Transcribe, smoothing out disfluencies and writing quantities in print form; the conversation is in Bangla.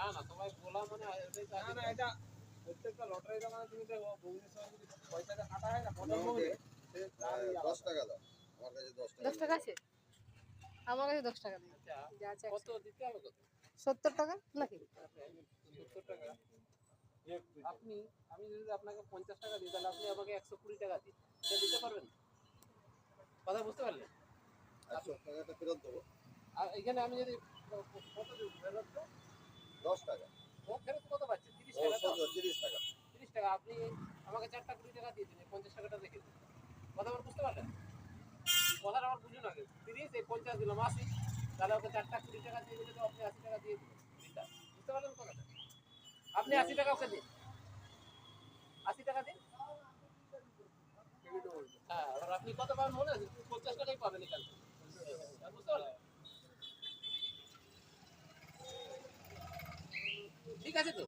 না না সবাই বলা মানে না না এটা প্রত্যেকটা লটারিতে মানে তুমি দেখো বউয়ের সঙ্গে যদি পয়সাটা কাটা হয় না প্রথম বউয়ে 10 টাকা দাও আমার কাছে 10 টাকা আছে আমার কাছে 10 টাকা নেই যা আছে কত দিতে হবে কত 70 টাকা নাকি 70 টাকা আপনি আমি যদি আপনাকে 50 টাকা দিই তাহলে আপনি আমাকে 120 টাকা দিন এটা দিতে পারবেন কথা বুঝতে পারলেন 100 টাকাটা ফেরত দেবো আর এখানে আমি যদি কত দেব ফেরত দেব 10 টাকা ও ফেরত কত পাচ্ছে 30 ও টাকা তো 30 টাকা 30 টাকা আপনি আমাকে 4টা 20 টাকা দিয়ে দিন 50 টাকাটা রেখে দিন কথা আমার বুঝতে পারলেন কথাটা আমার বুঝুন আগে 30 এই 50 দিলাম 80 তাহলে ওকে 4টা 20 টাকা দিয়ে দিলে তো আপনি 80 টাকা দিয়ে দিবেন বিলটা বুঝতে পারলেন কথাটা আপনি 80 টাকা ওকে দিন 80 টাকা দিন হ্যাঁ আর আপনি কত পাবেন মনে আছে 50 টাকাই পাবেন এখান থেকে বুঝতে পারলেন ঠিক আছে তো